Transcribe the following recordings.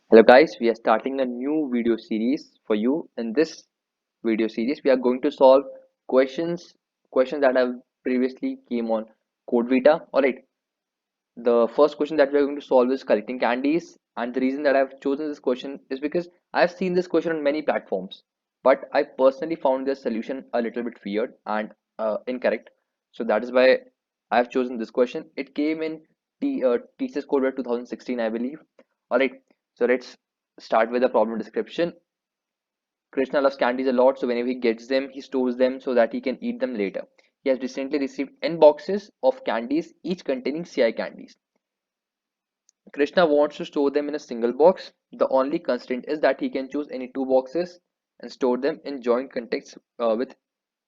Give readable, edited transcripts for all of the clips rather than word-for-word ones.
Hello guys, we are starting a new video series for you. In this video series, we are going to solve questions that have previously came on Code Vita. Alright, the first question that we are going to solve is collecting candies, and the reason that I've chosen this question is because I've seen this question on many platforms, but I personally found this solution a little bit weird and incorrect. So that is why I've chosen this question. It came in Teachers Code Vita 2016, I believe. Alright, so let's start with the problem description. Krishna loves candies a lot, so whenever he gets them, he stores them so that he can eat them later. He has recently received N boxes of candies, each containing CI candies. Krishna wants to store them in a single box. The only constraint is that he can choose any two boxes and store them in joint contexts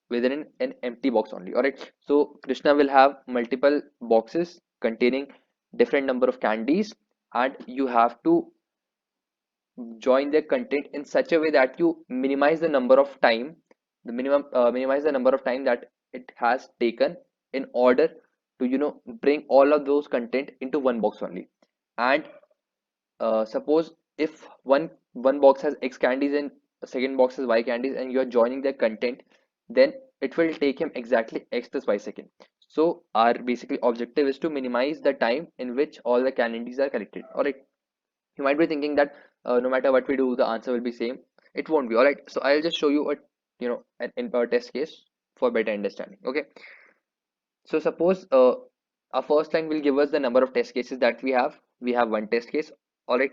within an empty box only. Alright, so Krishna will have multiple boxes containing different number of candies, and you have to join their content in such a way that you minimize the number of time minimize the number of time that it has taken in order to bring all of those content into one box only. And suppose if one box has X candies and the second box has Y candies, and you are joining their content, then it will take him exactly X plus Y second. So our basically objective is to minimize the time in which all the candies are collected. All right, you might be thinking that no matter what we do, the answer will be same. It won't be. All right, so I'll just show you a test case for better understanding. Okay, so suppose our first line will give us the number of test cases that we have one test case. All right,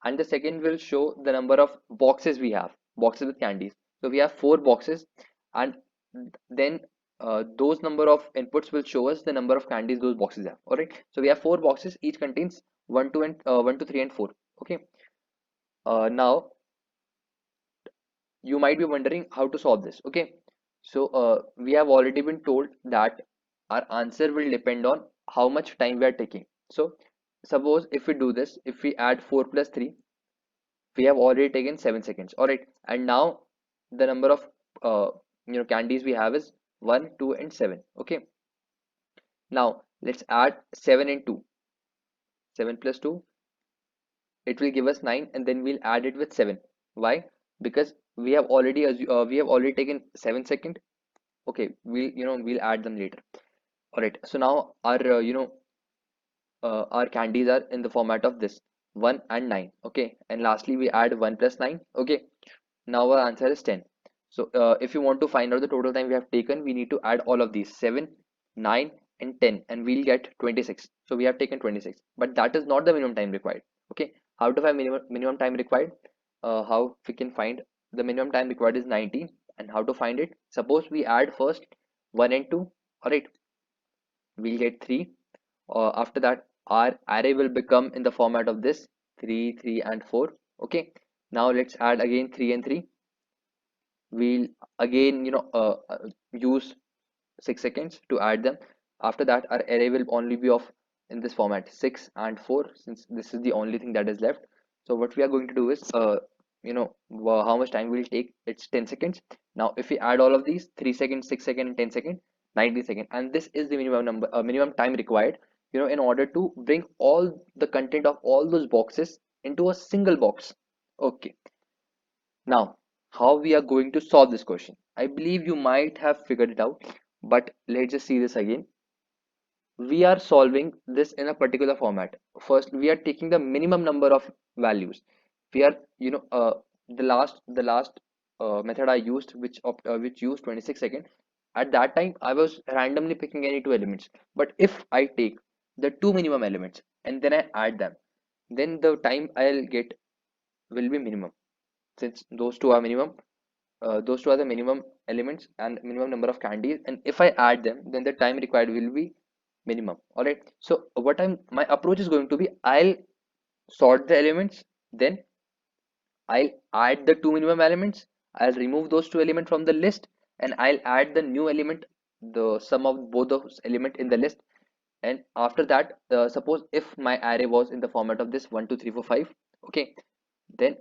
and the second will show the number of boxes we have, boxes with candies. So we have four boxes, and then those number of inputs will show us the number of candies those boxes have. All right, so we have four boxes, each contains 1 2 3 and 4. Okay, now you might be wondering how to solve this. Okay, so we have already been told that our answer will depend on how much time we are taking. So suppose if we do this, if we add 4 plus 3, we have already taken 7 seconds. All right, and now the number of candies we have is 1 2 and 7. Okay, now let's add 7 and 2. 7 plus 2, it will give us 9, and then we'll add it with 7. Why? Because we have already taken 7 seconds. Okay, we'll add them later. All right, so now our candies are in the format of this 1 and 9. Okay, and lastly we add 1 plus 9. Okay, now our answer is 10. So if you want to find out the total time we have taken, we need to add all of these 7, 9 and 10, and we'll get 26. So we have taken 26, but that is not the minimum time required. Okay, how to find minimum time required? How we can find the minimum time required is 19. And how to find it? Suppose we add first 1 and 2. All right, we'll get 3. After that, our array will become in the format of this 3 3 and 4. Okay, now let's add again 3 and 3. We'll again use 6 seconds to add them. After that, our array will only be of in this format 6 and 4, since this is the only thing that is left. So what we are going to do is how much time will take? It's 10 seconds. Now if we add all of these, 3 seconds, 6 seconds and 10 seconds, 90 seconds, and this is the minimum time required in order to bring all the content of all those boxes into a single box. Okay, now how we are going to solve this question? I believe you might have figured it out, but let's just see this again. We are solving this in a particular format. First, we are taking the minimum number of values. We are the last method I used, which used 26 seconds. At that time I was randomly picking any two elements, but if I take the two minimum elements and then I add them, then the time I'll get will be minimum, since those two are the minimum elements and minimum number of candies, and if I add them, then the time required will be minimum. All right, so what I'm my approach is going to be, I'll sort the elements, then I'll add the two minimum elements, I'll remove those two elements from the list, and I'll add the new element, the sum of both those element in the list. And after that, suppose if my array was in the format of this 1 2 3 4 5. Okay, then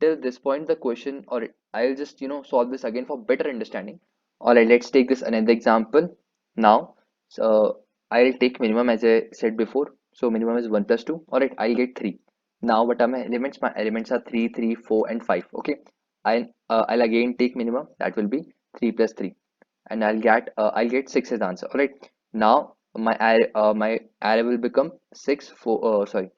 till this point the question, or I'll just solve this again for better understanding. All right, let's take this another example now. So I'll take minimum as I said before. So minimum is 1 plus 2. All right, I'll get 3. Now what are my elements? My elements are 3, 3, 4, and 5. Okay, I'll again take minimum, that will be 3 plus 3, and I'll get 6 as the answer. All right, now my array will become 6, 4, sorry,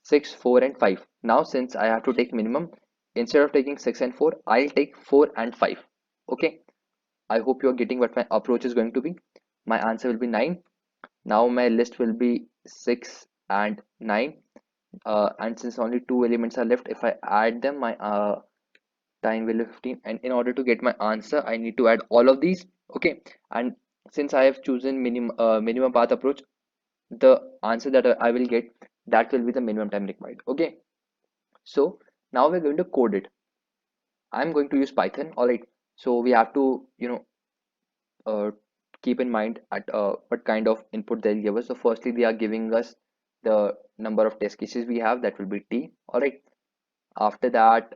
6, 4, and 5. Now since I have to take minimum, instead of taking 6 and 4, I'll take 4 and 5. Okay, I hope you're getting what my approach is going to be. My answer will be 9. Now my list will be 6 and 9, and since only two elements are left, if I add them, my time will be 15, and in order to get my answer I need to add all of these. Okay, and since I have chosen minimum path approach, the answer that I will get, that will be the minimum time required. Okay, so now we're going to code it. I'm going to use Python. All right, so we have to uh, keep in mind at what kind of input they'll give us. So firstly, they are giving us the number of test cases we have, that will be t. All right, after that,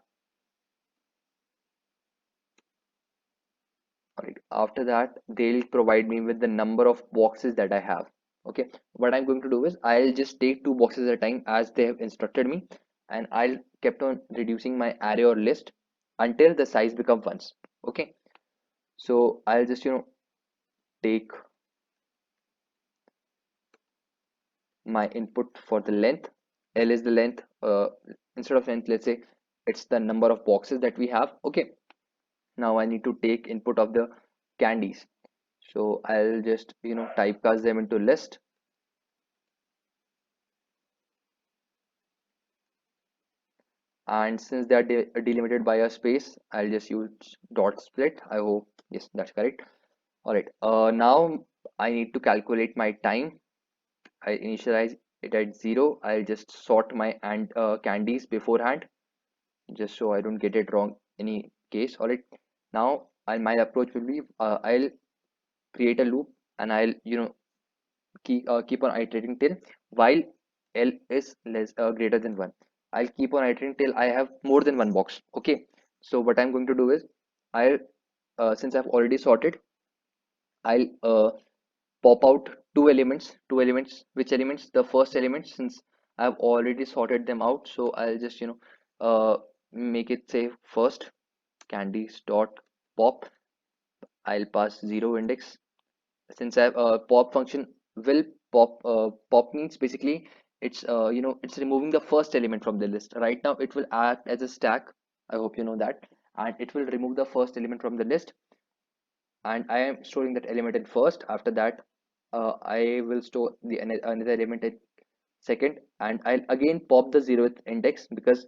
they'll provide me with the number of boxes that I have. Okay, what I'm going to do is I'll just take two boxes at a time as they have instructed me, and I'll kept on reducing my array or list until the size become ones. Okay, so I'll just take my input for the length. L is the length. Instead of length, let's say it's the number of boxes that we have. Okay, now I need to take input of the candies. So I'll just typecast them into list, and since they are delimited by a space, I'll just use dot split. I hope yes, that's correct. All right, now I need to calculate my time. I initialize it at 0. I'll just sort my and candies beforehand, just so I don't get it wrong any case. All right, now my approach will be, I'll create a loop, and I'll keep on iterating till while L is less greater than 1. I'll keep on iterating till I have more than one box. Okay, so what I'm going to do is, I'll since I've already sorted, I'll pop out two elements. Which elements? The first element, since I've already sorted them out, so I'll just make it say first candies dot pop. I'll pass 0 index. Since I have a pop function will pop means basically it's it's removing the first element from the list. Right now it will act as a stack. I hope you know that, and it will remove the first element from the list, and I am storing that element in first. After that, I will store the another element in second, and I'll again pop the 0th index, because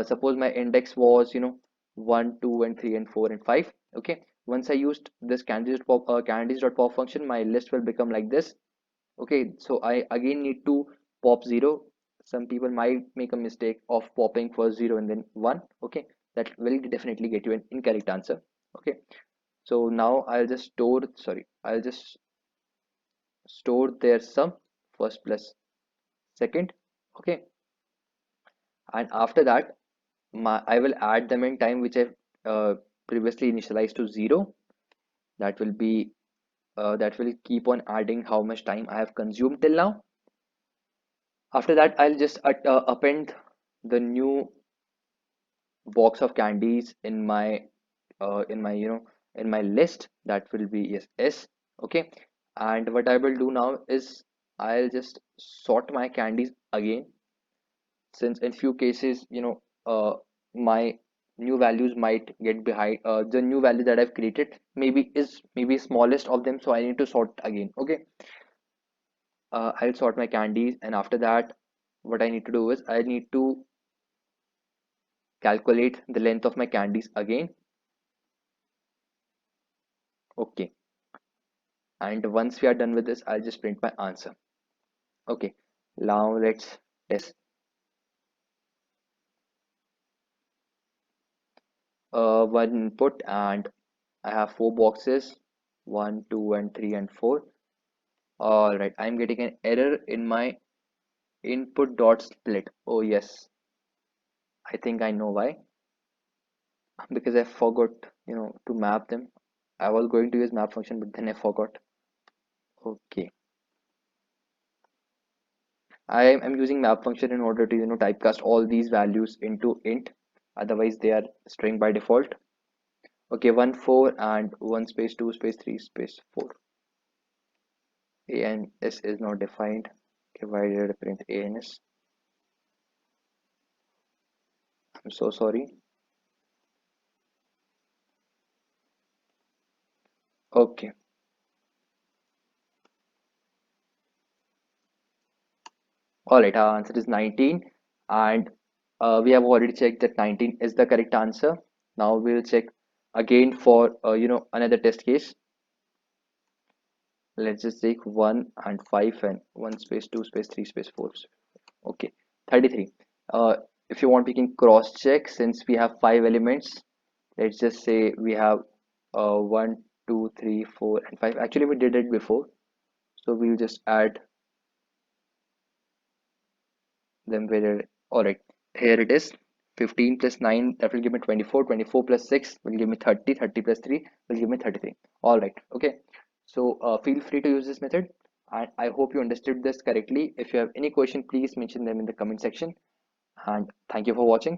suppose my index was 1, 2, and 3, and 4, and 5. Okay, once I used this candies.pop function, my list will become like this. Okay, so I again need to pop 0. Some people might make a mistake of popping first 0 and then 1. Okay, that will definitely get you an incorrect answer. Okay, so now I'll just store their sum, first plus second. Okay, and after that, I will add them in time, which I've previously initialized to 0. That will be that will keep on adding how much time I have consumed till now. After that, I'll just append the new box of candies in my in my list. That will be yes S. Okay, and what I will do now is I'll just sort my candies again, since in few cases my new values might get behind the new value that I've created, maybe smallest of them, so I need to sort again. Okay, I'll sort my candies, and after that, what I need to do is I need to calculate the length of my candies again. Okay, and once we are done with this, I'll just print my answer. Okay, now let's test. One input, and I have four boxes, 1, 2, and 3, and 4. All right, I'm getting an error in my input dot split. Oh yes, I think I know why. Because I forgot to map them. I was going to use map function, but then I forgot. Okay, I am using map function in order to typecast all these values into int, otherwise they are string by default. Okay, 1 4 and 1 space 2 space 3 space 4. ANS is not defined. Okay, why did I print ANS? I'm so sorry. Okay, all right, our answer is 19, and we have already checked that 19 is the correct answer. Now we'll check again for another test case. Let's just take 1 and 5 and 1 space 2 space 3 space 4. Okay, 33. If you want, we can cross check since we have 5 elements. Let's just say we have 1 2 3 4 and 5. Actually we did it before, so we'll just add them where. All right, here it is. 15 plus 9, that will give me 24. 24 plus 6 will give me 30. 30 plus 3 will give me 33. All right, okay. So feel free to use this method, and I hope you understood this correctly. If you have any question, please mention them in the comment section, and thank you for watching.